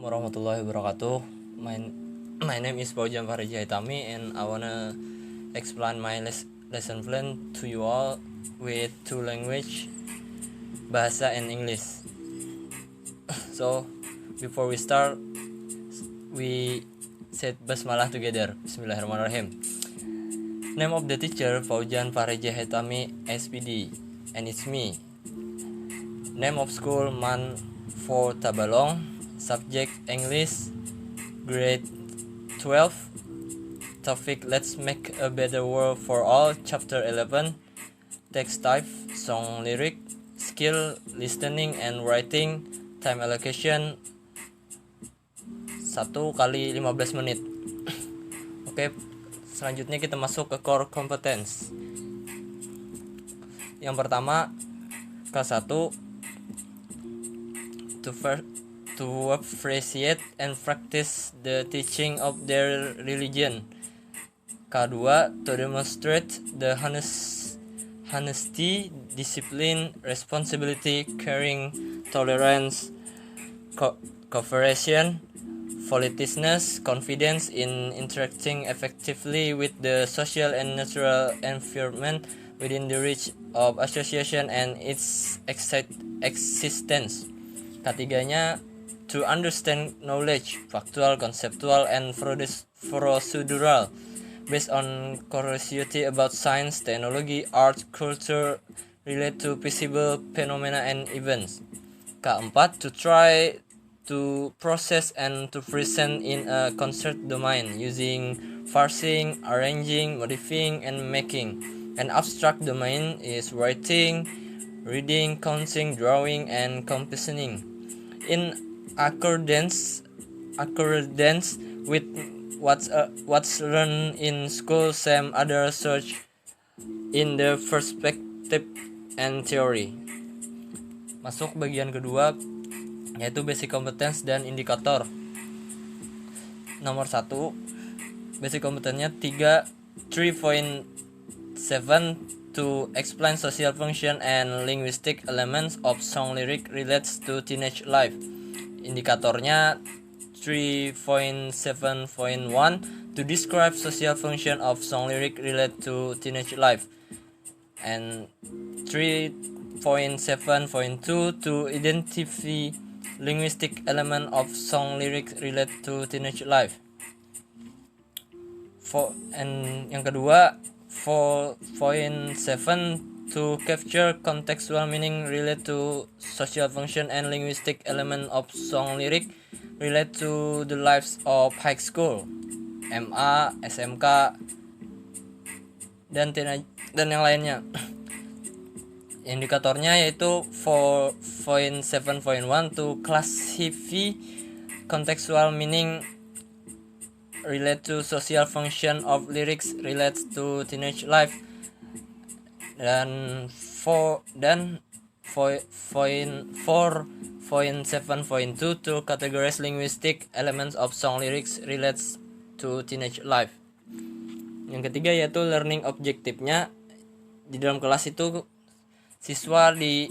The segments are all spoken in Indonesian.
warahmatullahi wabarakatuh. My name is Paujan Fariji Haitami, and I wanna explain my lesson plan to you all with two language, bahasa and English. So before we start, we said basmalah together. Bismillahirrahmanirrahim. Name of the teacher Paujan Fariji Haitami SPD, and it's me. Name of school Man for Tabalong. Subject English, grade 12. Topic Let's Make a Better World for All, chapter 11. Text type song lyric. Skill listening and writing. Time allocation 1x15 menit. Oke, selanjutnya kita masuk ke core competence. Yang pertama, kelas 1, to appreciate and practice the teaching of their religion. Kedua, to demonstrate the honesty, discipline, responsibility, caring, tolerance, cooperation, politeness, confidence in interacting effectively with the social and natural environment within the reach of association and its existence. Ketiganya, to understand knowledge, factual, conceptual, and procedural, based on curiosity about science, technology, art, culture, relate to visible phenomena and events. Keempat, to try to process and to present in a concert domain using parsing, arranging, modifying, and making. An abstract domain is writing, reading, counting, drawing, and compositing. In accordance with what's learned in school, same other search in the perspective and theory. Masuk bagian kedua, yaitu basic competence dan indikator. Nomor 1, basic competence-nya 3.7 to explain social function and linguistic elements of song lyric relates to teenage life. Indikatornya 3.7.1 to describe social function of song lyric relate to teenage life, and 3.7.2 to identify linguistic element of song lyrics relate to teenage life. Yang kedua, 4.7 to capture contextual meaning relate to social function and linguistic element of song lyric relate to the lives of high school, MA, SMK, dan yang lainnya. Indikatornya yaitu 4.7.1 to classify contextual meaning relate to social function of lyrics relates to teenage life, dan 4.7.2 to categorize linguistic elements of song lyrics relates to teenage life. Yang ketiga yaitu learning objektifnya. Di dalam kelas itu siswa the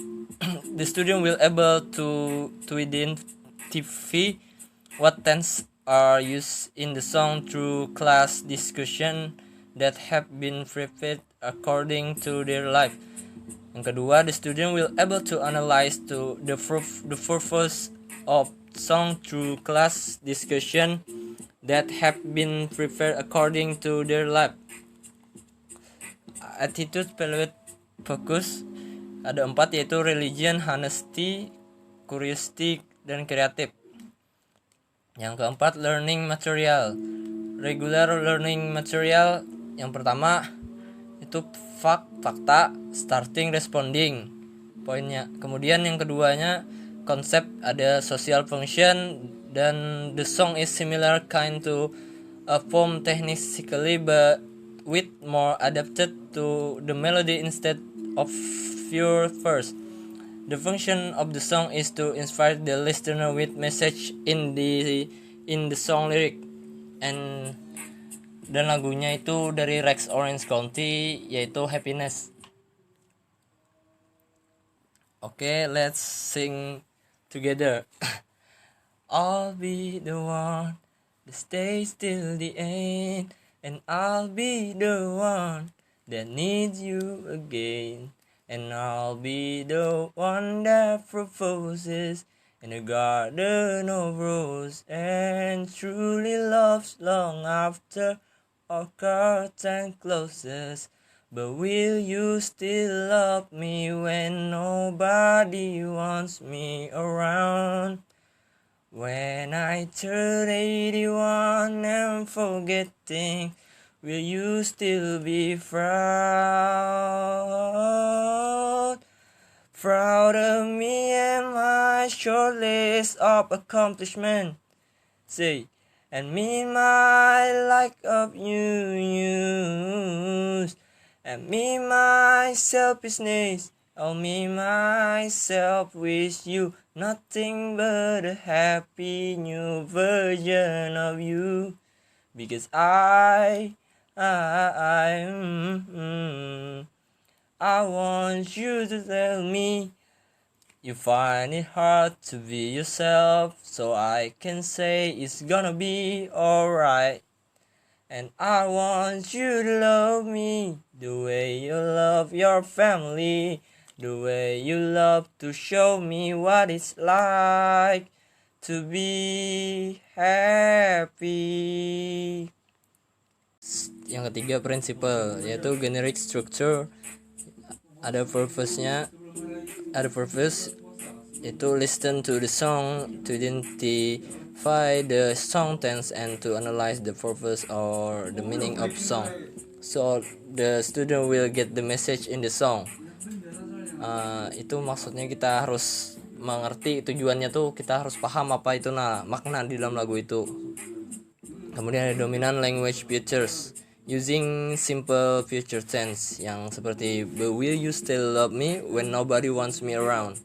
student will able to identify what tense are used in the song through class discussion that have been prepared according to their life. Yang kedua, the student will able to analyze the purpose of song through class discussion that have been prepared according to their life. Attitude, value, focus ada 4, yaitu religion, honesty, curiosity, dan kreatif. Yang keempat, learning material. Regular learning material, yang pertama itu fakta, starting, responding poinnya. Kemudian yang keduanya konsep, ada social function, dan the song is similar kind to a poem technically but with more adapted to the melody instead of pure verse. The function of the song is to inspire the listener with message in the song lyric. Dan lagunya itu dari Rex Orange County, yaitu Happiness. Okay, let's sing together. I'll be the one that stays till the end, and I'll be the one that needs you again, and I'll be the one that proposes in a garden of roses, and truly loves long after our curtain closes. But will you still love me when nobody wants me around? When I turn 81 and forgetting, will you still be proud? Proud of me and my short list of accomplishment. Say, and me my lack of use, and me my selfishness. Oh, me myself wish you nothing but a happy new version of you, because I want you to tell me you find it hard to be yourself, so I can say it's gonna be alright. And I want you to love me the way you love your family, the way you love to show me what it's like to be happy. Yang ketiga, principle, yaitu generic structure. Ada purpose-nya, yaitu listen to the song to identify the song tense and to analyze the purpose or the meaning of song, so the student will get the message in the song. Itu maksudnya kita harus mengerti tujuannya tuh, kita harus paham apa itu makna di dalam lagu itu. Kemudian ada dominant language features using simple future tense yang seperti but will you still love me when nobody wants me around.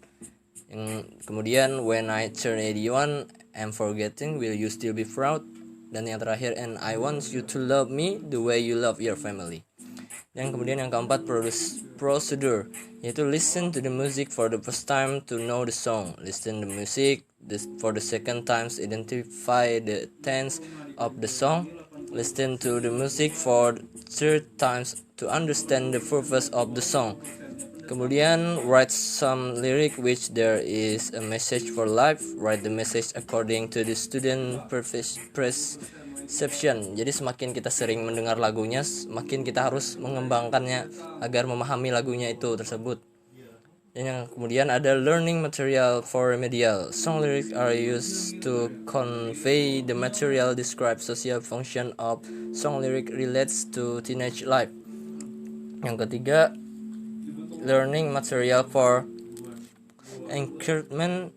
Kemudian when I turn 81 I'm forgetting, will you still be proud? Dan yang terakhir, and I want you to love me the way you love your family. Dan kemudian yang keempat, procedure, yaitu listen to the music for the first time to know the song, listen the music for the second time, identify the tense of the song, listen to the music for the third times to understand the purpose of the song. Kemudian write some lyric which there is a message for life. Write the message according to the student perception. Jadi semakin kita sering mendengar lagunya, semakin kita harus mengembangkannya agar memahami lagunya itu tersebut. Dan yang kemudian ada learning material for remedial. Song lyrics are used to convey the material describe social function of song lyric relates to teenage life. Yang ketiga, learning material for encouragement,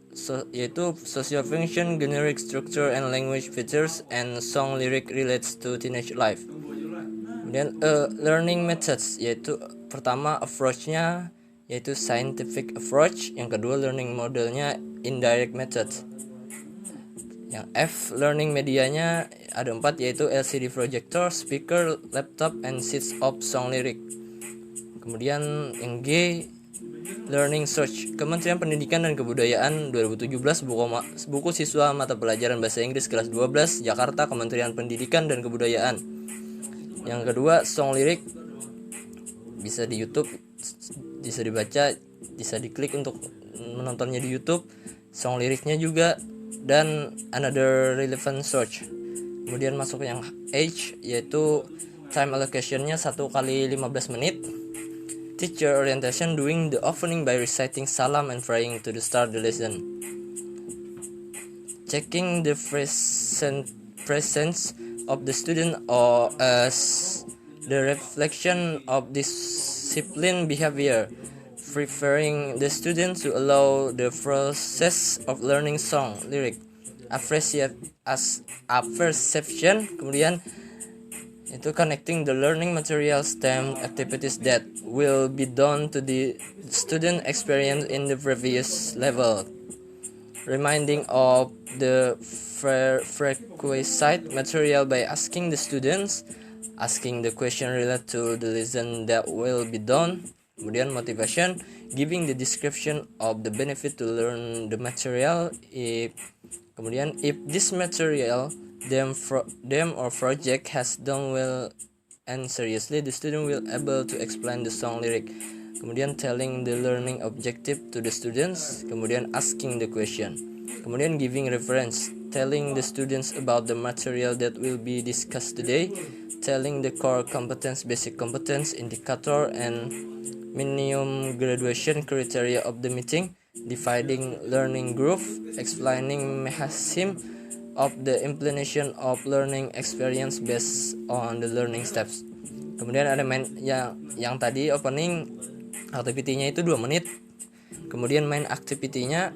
yaitu social function, generic structure and language features, and song lyric relates to teenage life. Kemudian learning methods, yaitu pertama approach-nya yaitu scientific approach, yang kedua learning modelnya indirect method. Yang F, learning medianya ada 4, yaitu LCD projector, speaker, laptop, and sheets of song lyric. Kemudian yang G, learning search. Kementerian Pendidikan dan Kebudayaan 2017, buku siswa mata pelajaran bahasa Inggris kelas 12, Jakarta, Kementerian Pendidikan dan Kebudayaan. Yang kedua, song lyric, bisa di YouTube, bisa dibaca, bisa diklik untuk menontonnya di YouTube. Song liriknya juga, dan another relevant search. Kemudian masuk yang H, yaitu time allocation-nya 1 kali 15 menit. Teacher orientation, doing the opening by reciting salam and praying to the start the lesson. Checking the presence of the student or as the reflection of discipline behavior. Preparing the student to allow the process of learning song lyric. Appreciate as a perception. Kemudian itu connecting the learning material STEM activities that will be done to the student experience in the previous level. Reminding of the prerequisite material by asking the students, asking the question related to the lesson that will be done. Kemudian motivation, giving the description of the benefit to learn the material. If Kemudian if this material them or project has done well and seriously, the student will able to explain the song lyric. Kemudian telling the learning objective to the students. Kemudian asking the question. Kemudian giving reference, telling the students about the material that will be discussed today, telling the core competence, basic competence, indicator, and minimum graduation criteria of the meeting, dividing learning group, explaining mechanism of the implementation of learning experience based on the learning steps. Kemudian ada main yang tadi opening activity-nya itu 2 menit. Kemudian main activity-nya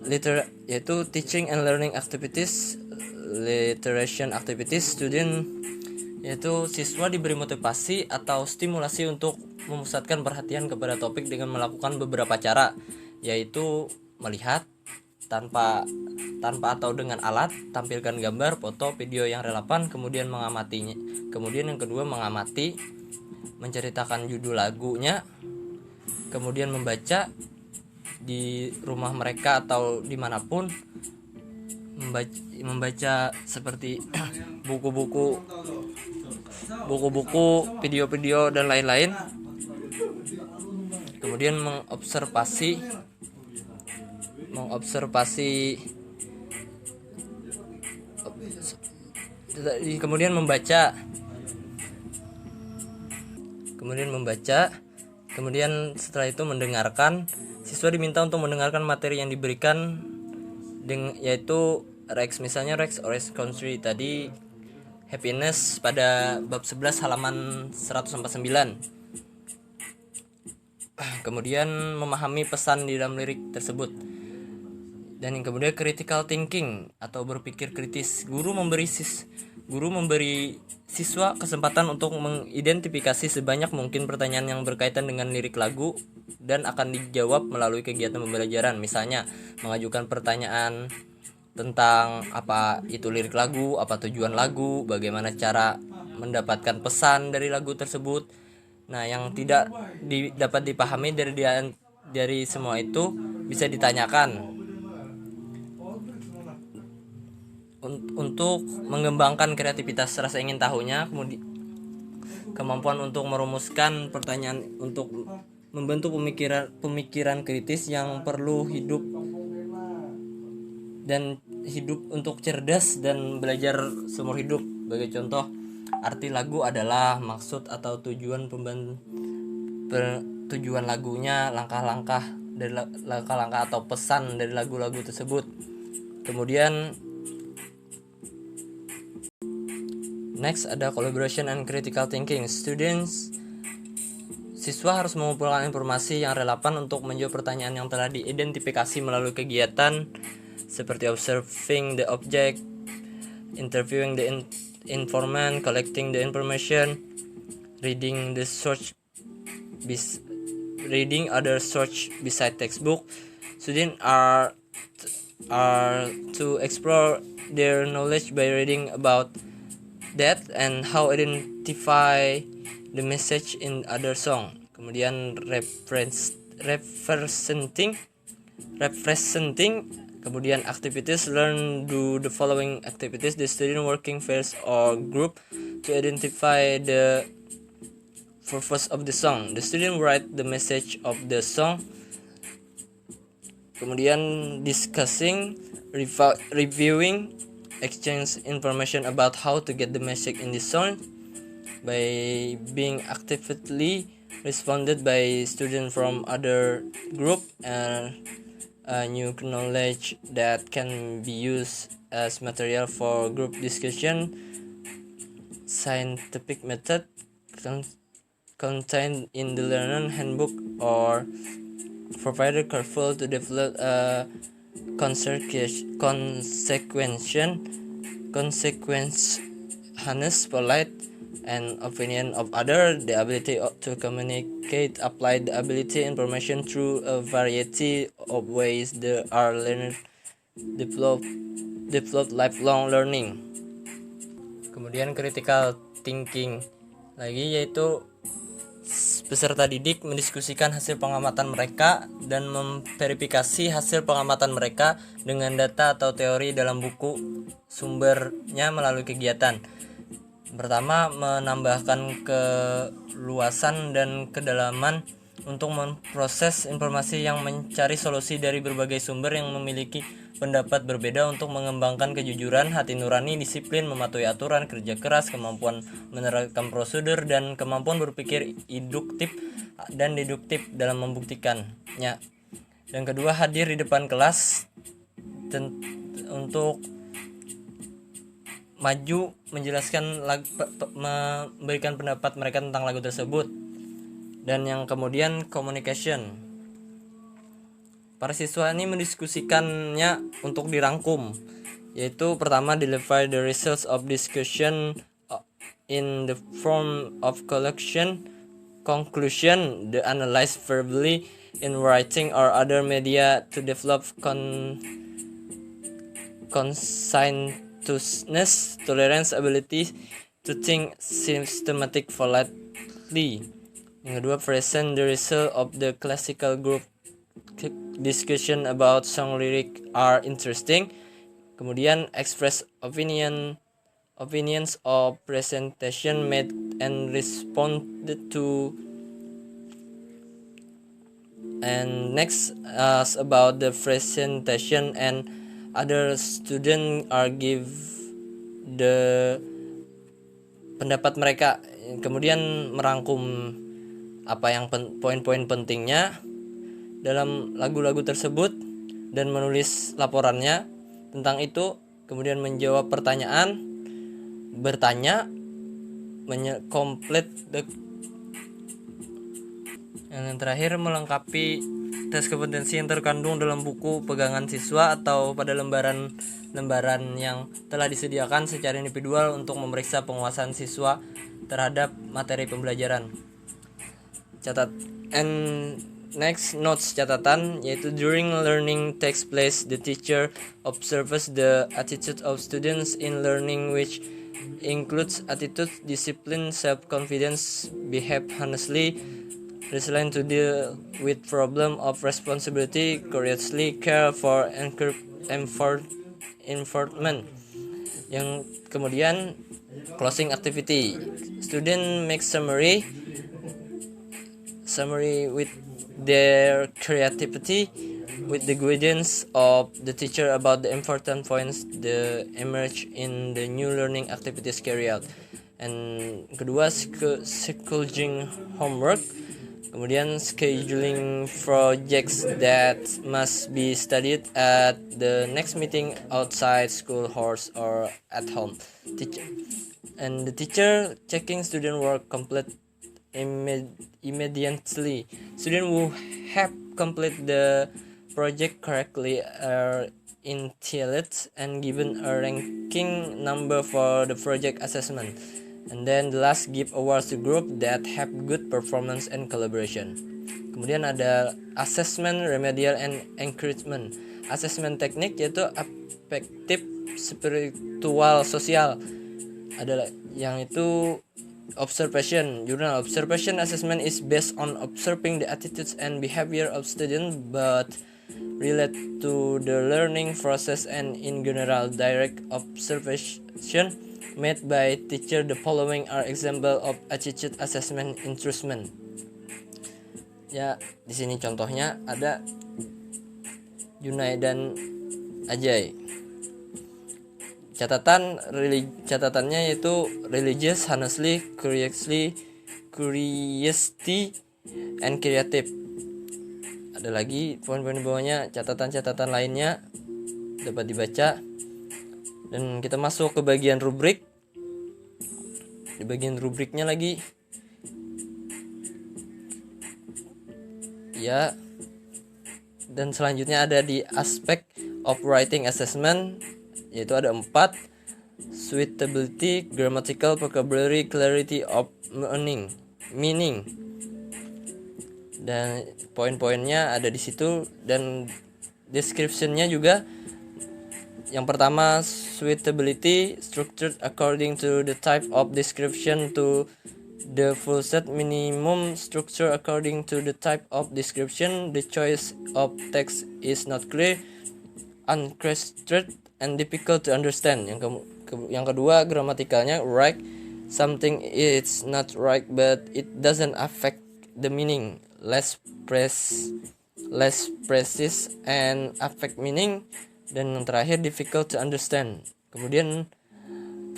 yaitu teaching and learning activities, literation activities. Student yaitu siswa diberi motivasi atau stimulasi untuk memusatkan perhatian kepada topik dengan melakukan beberapa cara, yaitu melihat tanpa atau dengan alat, tampilkan gambar, foto, video yang relevan, kemudian mengamatinya. Kemudian yang kedua mengamati, menceritakan judul lagunya, kemudian membaca di rumah mereka atau dimanapun, membaca seperti buku-buku, video-video dan lain-lain. Kemudian mengobservasi, kemudian membaca, kemudian setelah itu mendengarkan. Siswa diminta untuk mendengarkan materi yang diberikan, yaitu Rex, misalnya Rex Country tadi happiness pada bab 11 halaman 149. Kemudian memahami pesan di dalam lirik tersebut. Dan yang kemudian critical thinking atau berpikir kritis. Guru memberi siswa kesempatan untuk mengidentifikasi sebanyak mungkin pertanyaan yang berkaitan dengan lirik lagu dan akan dijawab melalui kegiatan pembelajaran. Misalnya mengajukan pertanyaan tentang apa itu lirik lagu, apa tujuan lagu, bagaimana cara mendapatkan pesan dari lagu tersebut. Nah, yang tidak dapat dipahami dari semua itu bisa ditanyakan untuk mengembangkan kreativitas rasa ingin tahunya, kemudian kemampuan untuk merumuskan pertanyaan, untuk membentuk pemikiran kritis yang perlu hidup untuk cerdas dan belajar seumur hidup. Sebagai contoh, arti lagu adalah maksud atau tujuan lagunya, langkah-langkah atau pesan dari lagu-lagu tersebut. Kemudian next ada collaboration and critical thinking. Siswa harus mengumpulkan informasi yang relevan untuk menjawab pertanyaan yang telah diidentifikasi melalui kegiatan seperti observing the object, interviewing the informant, collecting the information, reading other source beside textbook. Students are to explore their knowledge by reading about that and how identify the message in other song. Kemudian representing. Kemudian activities, learn do the following activities. The student working first or group to identify the purpose of the song. The student write the message of the song. Kemudian discussing, reviewing, exchange information about how to get the message in the song by being actively responded by students from other group, and new knowledge that can be used as material for group discussion. Scientific method contained in the learner handbook or provided careful to develop a honest, polite, and opinion of other, the ability to communicate, apply the ability information through a variety of ways. There are learners develop lifelong learning. Kemudian critical thinking lagi, yaitu Peserta didik mendiskusikan hasil pengamatan mereka dan memverifikasi hasil pengamatan mereka dengan data atau teori dalam buku sumbernya melalui kegiatan. Pertama, menambahkan keluasan dan kedalaman untuk memproses informasi yang mencari solusi dari berbagai sumber yang memiliki pendapat berbeda untuk mengembangkan kejujuran, hati nurani, disiplin, mematuhi aturan, kerja keras, kemampuan menerapkan prosedur, dan kemampuan berpikir induktif dan deduktif dalam membuktikannya. Dan kedua, hadir di depan kelas untuk maju menjelaskan memberikan pendapat mereka tentang lagu tersebut. Dan yang kemudian communication, para siswa ini mendiskusikannya untuk dirangkum, yaitu pertama deliver the results of discussion in the form of conclusion, the analyze verbally in writing or other media to develop conscientiousness, tolerance, ability to think systematically. Yang kedua, present the result of the classical group discussion about song lyric are interesting. Kemudian express opinions or presentation made and responded to. And next, about the presentation and other student are give the pendapat mereka. Kemudian merangkum apa yang poin-poin pentingnya dalam lagu-lagu tersebut dan menulis laporannya tentang itu. Kemudian menjawab pertanyaan, bertanya, complete the. Yang terakhir, melengkapi tes kompetensi yang terkandung dalam buku pegangan siswa atau pada lembaran yang telah disediakan secara individual untuk memeriksa penguasaan siswa terhadap materi pembelajaran. Next, notes catatan, yaitu during learning takes place, the teacher observes the attitude of students in learning, which includes attitude, discipline, self-confidence, behave honestly, resilient to deal with problem of responsibility, courageously care for enforcement. Yang kemudian closing activity, student make summary with their creativity with the guidance of the teacher about the important points that emerge in the new learning activities carried out. And kedua, scheduling homework, kemudian scheduling projects that must be studied at the next meeting outside school hours or at home. And the teacher checking student work complete immediately. Students who have completed the project correctly are entitled and given a ranking number for the project assessment. And then the last, give awards to group that have good performance and collaboration. Kemudian ada assessment, remedial, and encouragement. Assessment teknik yaitu afektif, spiritual, sosial. Ada yang itu observation. Journal observation assessment is based on observing the attitudes and behavior of students, but relate to the learning process and in general. Direct observation made by teacher. The following are example of attitude assessment instrument. Ya, di sini contohnya ada Junai dan Ajay. Catatannya yaitu religious, honestly, curiosity, and creative. Ada lagi poin-poin di bawahnya, catatan-catatan lainnya dapat dibaca. Dan kita masuk ke bagian rubrik. Di bagian rubriknya lagi, ya. Dan selanjutnya ada di aspek of writing assessment, yaitu ada 4: suitability, grammatical, vocabulary, clarity of meaning. Dan poin-poinnya ada di situ, dan description-nya juga. Yang pertama, suitability, structured according to the type of description to The full set minimum structure according to the type of description. The choice of text is not clear, unstructured, and difficult to understand. Yang kedua, gramatikalnya right. Something is not right but it doesn't affect the meaning. Less precise and affect meaning. Dan yang terakhir, difficult to understand. Kemudian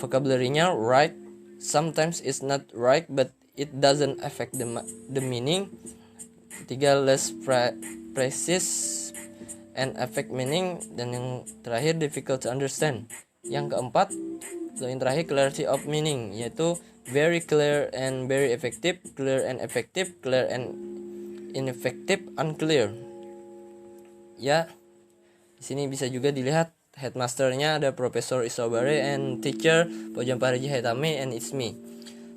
vocabulary-nya right. Sometimes it's not right but it doesn't affect the meaning. Ketiga, less precise and affect meaning. Dan yang terakhir, difficult to understand. Yang keempat, yang terakhir, clarity of meaning, yaitu very clear and very effective, clear and effective, clear and ineffective, unclear. Ya, di sini bisa juga dilihat headmasternya ada Profesor Isobare and teacher Pojam Pariji Haitami and it's me.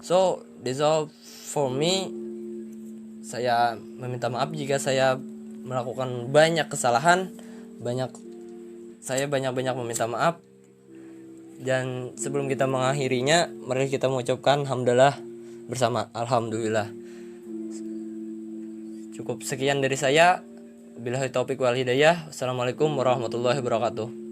So that's all for me. Saya meminta maaf jika saya melakukan banyak kesalahan, saya banyak meminta maaf. Dan sebelum kita mengakhirinya, mari kita mengucapkan hamdalah bersama. Alhamdulillah. Cukup sekian dari saya. Billahi taufik wal hidayah. Wassalamualaikum warahmatullahi wabarakatuh.